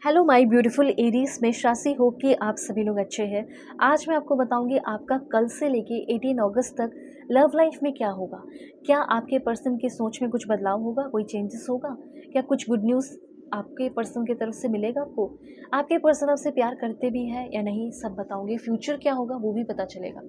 Hello my beautiful Aries मेष राशि। Hope कि आप सभी लोग अच्छे हैं। आज मैं आपको बताऊंगी आपका कल से लेके 18 अगस्त तक लव लाइफ में क्या होगा। क्या आपके पर्सन की सोच में कुछ बदलाव होगा, कोई चेंजेस होगा, क्या कुछ गुड न्यूज़ आपके पर्सन की तरफ से मिलेगा आपको, आपके पर्सन आपसे प्यार करते भी हैं या नहीं, सब बताऊंगी। फ्यूचर क्या होगा वो भी पता चलेगा।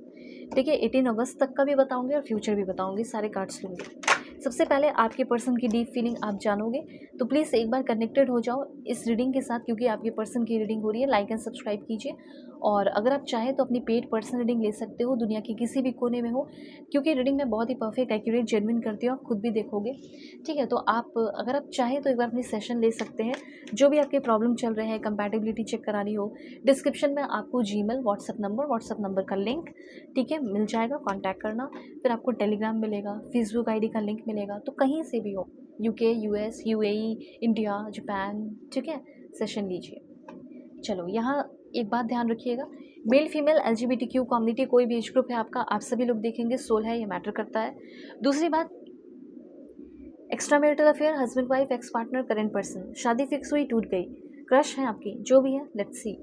देखिए 18 अगस्त तक का भी बताऊंगी और फ्यूचर भी बताऊंगी, सारे कार्ड्स लूँगी। सबसे पहले आपके पर्सन की डीप फीलिंग आप जानोगे तो प्लीज़ एक बार कनेक्टेड हो जाओ इस रीडिंग के साथ, क्योंकि आपके पर्सन की रीडिंग हो रही है। लाइक एंड सब्सक्राइब कीजिए और अगर आप चाहें तो अपनी पेड पर्सन रीडिंग ले सकते हो, दुनिया के किसी भी कोने में हो, क्योंकि रीडिंग मैं बहुत ही परफेक्ट, एक्यूरेट, जेन्युइन करती हूँ, आप खुद भी देखोगे। ठीक है, तो आप अगर आप चाहें तो एक बार अपनी सेशन ले सकते हैं। जो भी आपके प्रॉब्लम चल रहे हैं, कंपैटिबिलिटी चेक करानी हो, डिस्क्रिप्शन में आपको जीमेल, व्हाट्सअप नंबर का लिंक, ठीक है, मिल जाएगा, कॉन्टैक्ट करना। फिर आपको टेलीग्राम मिलेगा, फेसबुक आईडी का लिंक मिलेगा, तो कहीं से भी हो, UK, US, UAE, India, Japan, ठीक है, सेशन लीजिए। चलो यहाँ एक बात ध्यान रखिएगा, मेल फीमेल LGBTQ कम्युनिटी कोई भी एज ग्रुप है आपका, आप सभी लोग देखेंगे, सोल है, ये मैटर करता है। दूसरी बात, extra marital affair, husband wife, ex partner, current person, शादी फिक्स हुई, टूट गई, क्रश है आपकी, जो भी है, लेट्स सी।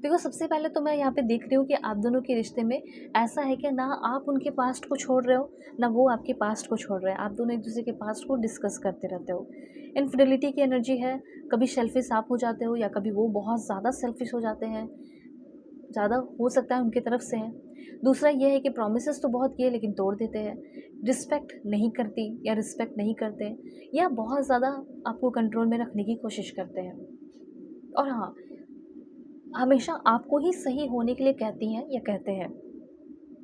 देखो सबसे पहले तो मैं यहाँ पे देख रही हूँ कि आप दोनों के रिश्ते में ऐसा है कि ना आप उनके पास्ट को छोड़ रहे हो, ना वो आपके पास्ट को छोड़ रहे हैं। आप दोनों एक दूसरे के पास्ट को डिस्कस करते रहते हो। इनफिडेलिटी की एनर्जी है, कभी सेल्फिश आप हो जाते हो या कभी वो बहुत ज़्यादा सेल्फिश हो जाते हैं, ज़्यादा हो सकता है उनकी तरफ से है। दूसरा ये है कि प्रॉमिसेस तो बहुत किए लेकिन तोड़ देते हैं, रिस्पेक्ट नहीं करती या रिस्पेक्ट नहीं करते, या बहुत ज़्यादा आपको कंट्रोल में रखने की कोशिश करते हैं। और हाँ, हमेशा आपको ही सही होने के लिए कहती हैं या कहते हैं।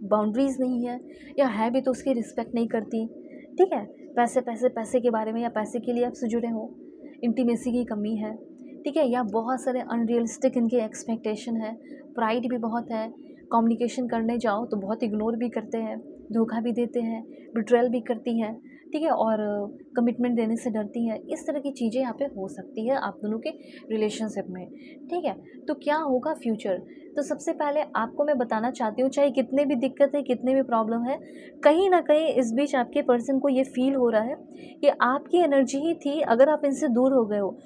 बाउंड्रीज़ नहीं है, या है भी तो उसकी रिस्पेक्ट नहीं करती। ठीक है, पैसे पैसे पैसे के बारे में या पैसे के लिए आपसे जुड़े हो, इंटीमेसी की कमी है, ठीक है, या बहुत सारे अनरियलिस्टिक इनके एक्सपेक्टेशन है, प्राइड भी बहुत है, कम्युनिकेशन करने जाओ तो बहुत इग्नोर भी करते हैं, धोखा भी देते हैं, बिट्रेल भी करती हैं, ठीक है, और कमिटमेंट देने से डरती हैं। इस तरह की चीज़ें यहाँ पे हो सकती है आप दोनों के रिलेशनशिप में। ठीक है, तो क्या होगा फ्यूचर, तो सबसे पहले आपको मैं बताना चाहती हूँ, चाहे कितने भी दिक्कत है, कितने भी प्रॉब्लम है, कहीं ना कहीं इस बीच आपके पर्सन को ये फील हो रहा है कि आपकी एनर्जी ही थी। अगर आप इनसे दूर हो गए हो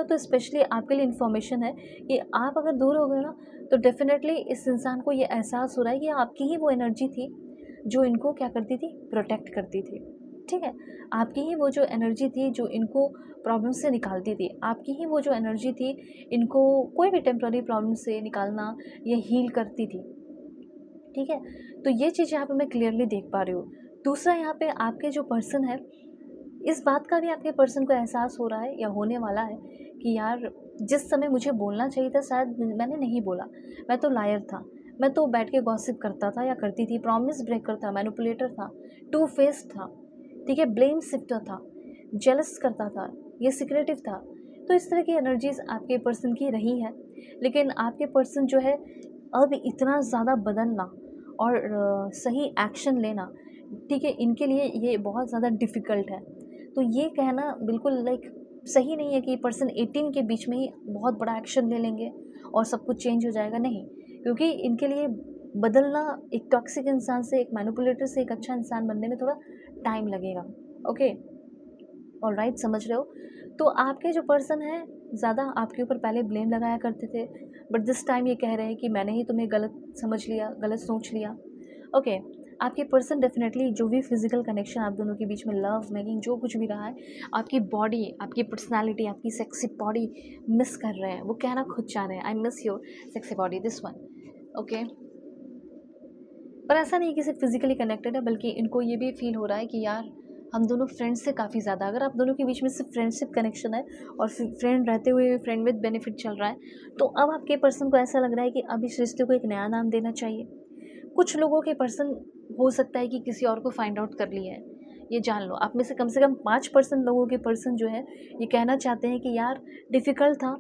तो स्पेशली आपके लिए इन्फॉर्मेशन है कि आप अगर दूर हो गए हो ना, तो डेफिनेटली इस इंसान को ये एहसास हो रहा है कि आपकी ही वो एनर्जी थी जो इनको क्या करती थी, प्रोटेक्ट करती थी। ठीक है, आपकी ही वो जो एनर्जी थी जो इनको प्रॉब्लम से निकालती थी, आपकी ही वो जो एनर्जी थी इनको कोई भी टेम्प्ररी प्रॉब्लम से निकालना या हील करती थी। ठीक है, तो ये चीज़ यहाँ पे मैं क्लियरली देख पा रही हूँ। दूसरा, यहाँ पे आपके जो पर्सन है, इस बात का भी आपके पर्सन को एहसास हो रहा है या होने वाला है कि यार जिस समय मुझे बोलना चाहिए था शायद मैंने नहीं बोला, मैं तो लायर था, मैं तो बैठ के गॉसिप करता था या करती थी, प्रॉमिस ब्रेकर था, मैनिपुलेटर था, टू फेस्ड था, ठीक है, ब्लेम शिफ्टर था, जेलस करता था, ये सिक्रेटिव था। तो इस तरह की एनर्जीज आपके पर्सन की रही है, लेकिन आपके पर्सन जो है अब इतना ज़्यादा बदलना और सही एक्शन लेना, ठीक है, इनके लिए ये बहुत ज़्यादा डिफ़िकल्ट है। तो ये कहना बिल्कुल लाइक सही नहीं है कि पर्सन 18 के बीच में ही बहुत बड़ा एक्शन ले लेंगे और सब कुछ चेंज हो जाएगा, नहीं, क्योंकि इनके लिए बदलना, एक टॉक्सिक इंसान से, एक मैनिपुलेटर से एक अच्छा इंसान बनने में थोड़ा टाइम लगेगा। ओके, ऑलराइट, समझ रहे हो। तो आपके जो पर्सन है ज़्यादा आपके ऊपर पहले ब्लेम लगाया करते थे, बट दिस टाइम ये कह रहे हैं कि मैंने ही तुम्हें गलत समझ लिया, गलत सोच लिया। ओके, आपके पर्सन डेफिनेटली जो भी फिजिकल कनेक्शन आप दोनों के बीच में, लव मेकिंग, जो कुछ भी रहा है, आपकी बॉडी, आपकी पर्सनालिटी, आपकी सेक्सी बॉडी मिस कर रहे हैं। वो कहना खुद चाह रहे हैं, I miss your sexy body, this one. Okay, पर ऐसा नहीं कि सिर्फ फिजिकली कनेक्टेड है, बल्कि इनको ये भी फील हो रहा है कि यार हम दोनों फ्रेंड्स से काफ़ी ज़्यादा, अगर आप दोनों के बीच में सिर्फ फ्रेंडशिप कनेक्शन है और फ्रेंड रहते हुए फ्रेंड विद बेनिफिट चल रहा है, तो अब आपके पर्सन को ऐसा लग रहा है कि अब इस रिश्ते को एक नया नाम देना चाहिए। कुछ लोगों के पर्सन हो सकता है कि किसी और को फाइंड आउट कर लिया है, ये जान लो। आप में से कम 5% लोगों के पर्सन जो है ये कहना चाहते हैं कि यार डिफ़िकल्ट था,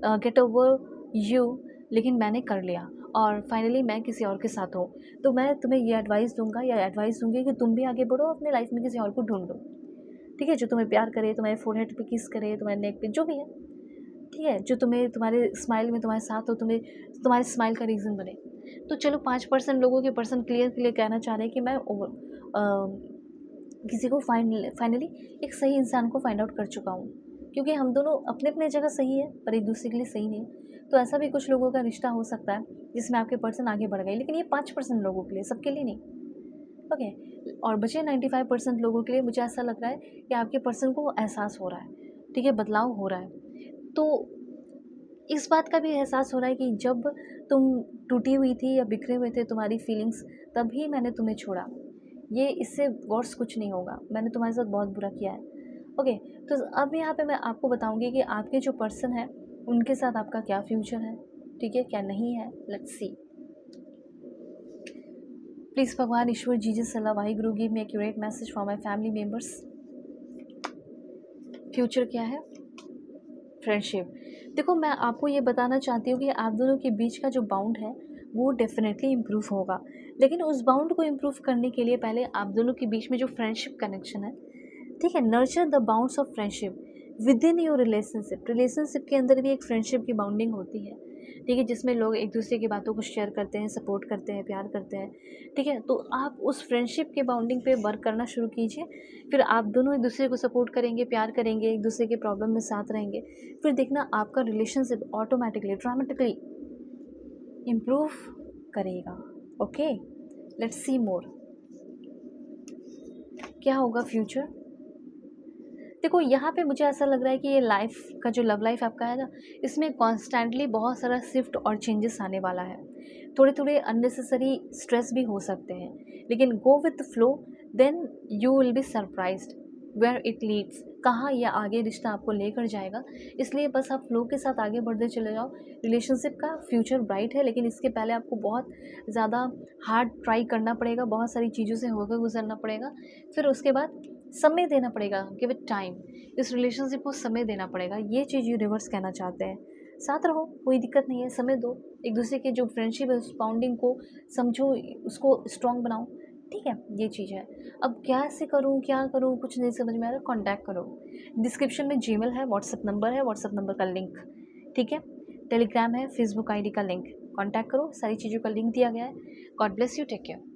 गेट ओवर यू, लेकिन मैंने कर लिया और फाइनली मैं किसी और के साथ हूँ। तो मैं तुम्हें ये एडवाइस दूंगा या एडवाइस दूंगी कि तुम भी आगे बढ़ो, अपने लाइफ में किसी और को ढूंढो, ठीक है, जो तुम्हें प्यार करे, तुम्हारे फोरहेड पे किस करे, तुम्हारे नेक पे, जो भी है, ठीक है, जो तुम्हें तुम्हारे स्माइल में तुम्हारे साथ हो, तुम्हें तुम्हारे स्माइल का रीज़न बने। तो चलो 5% लोगों के पर्सन क्लियर कहना चाह रहे हैं कि मैं किसी को फाइनली एक सही इंसान को फाइंड आउट कर चुका हूँ, क्योंकि हम दोनों अपने अपने जगह सही है पर एक दूसरे के लिए सही नहीं। तो ऐसा भी कुछ लोगों का रिश्ता हो सकता है जिसमें आपके पर्सन आगे बढ़ गए, लेकिन ये 5% लोगों के लिए, सबके लिए नहीं। ओके। और बचे 95% लोगों के लिए मुझे ऐसा लग रहा है कि आपके पर्सन को एहसास हो रहा है, ठीक है, बदलाव हो रहा है। तो इस बात का भी एहसास हो रहा है कि जब तुम टूटी हुई थी या बिखरे हुए थे तुम्हारी फीलिंग्स, तभी मैंने तुम्हें छोड़ा। ये इससे वर्स कुछ नहीं होगा, मैंने तुम्हारे साथ बहुत बुरा किया है। ओके। तो अब यहाँ पे मैं आपको बताऊंगी कि आपके जो पर्सन है उनके साथ आपका क्या फ्यूचर है, ठीक है, क्या नहीं है। Let's see. प्लीज़ भगवान, ईश्वर, Jesus, Allah, Waheguru, give me accurate message for my family members. Future क्या है? फ्रेंडशिप। देखो, मैं आपको ये बताना चाहती हूँ कि आप दोनों के बीच का जो बाउंड है वो डेफिनेटली इम्प्रूव होगा, लेकिन उस बाउंड को इम्प्रूव करने के लिए पहले आप दोनों के बीच में जो फ्रेंडशिप कनेक्शन है, ठीक है, nurture the bounds of friendship with in your relationship. Relationship के अंदर भी एक फ्रेंडशिप की बाउंडिंग होती है, ठीक है, जिसमें लोग एक दूसरे की बातों को शेयर करते हैं, सपोर्ट करते हैं, प्यार करते हैं, ठीक है। तो आप उस फ्रेंडशिप के बाउंडिंग पे वर्क करना शुरू कीजिए। फिर आप दोनों एक दूसरे को सपोर्ट करेंगे, प्यार करेंगे, एक दूसरे के प्रॉब्लम में साथ रहेंगे। फिर देखना आपका रिलेशनशिप ऑटोमेटिकली, ड्रामेटिकली इम्प्रूव करेगा। ओके, लेट्स सी मोर। क्या होगा फ्यूचर? देखो, यहाँ पे मुझे ऐसा लग रहा है कि ये लाइफ का जो लव लाइफ आपका है ना, इसमें कॉन्स्टेंटली बहुत सारा शिफ्ट और चेंजेस आने वाला है। थोड़े थोड़े अननेसेसरी स्ट्रेस भी हो सकते हैं, लेकिन go with flow, then you will be surprised where it leads. कहाँ या आगे रिश्ता आपको लेकर जाएगा, इसलिए बस आप फ्लो के साथ आगे बढ़ते चले जाओ। रिलेशनशिप का फ्यूचर ब्राइट है, लेकिन इसके पहले आपको बहुत ज़्यादा हार्ड ट्राई करना पड़ेगा, बहुत सारी चीज़ों से होकर गुजरना पड़ेगा। फिर उसके बाद समय देना पड़ेगा, गिव इट टाइम। इस रिलेशनशिप को समय देना पड़ेगा, ये चीज़ यूनिवर्स कहना चाहते हैं। साथ रहो, कोई दिक्कत नहीं है, समय दो, एक दूसरे के जो फ्रेंडशिप है उस बाउंडिंग को समझो, उसको स्ट्रॉन्ग बनाओ, ठीक है, ये चीज़ है। अब कैसे करूँ, क्या करूँ, कुछ नहीं समझ में आ रहा, कॉन्टैक्ट करो। डिस्क्रिप्शन में जीमेल है, व्हाट्सएप नंबर है, व्हाट्सएप नंबर का लिंक, ठीक है, टेलीग्राम है, फेसबुक आईडी का लिंक, कॉन्टैक्ट करो, सारी चीज़ों का लिंक दिया गया है। God bless you, take care.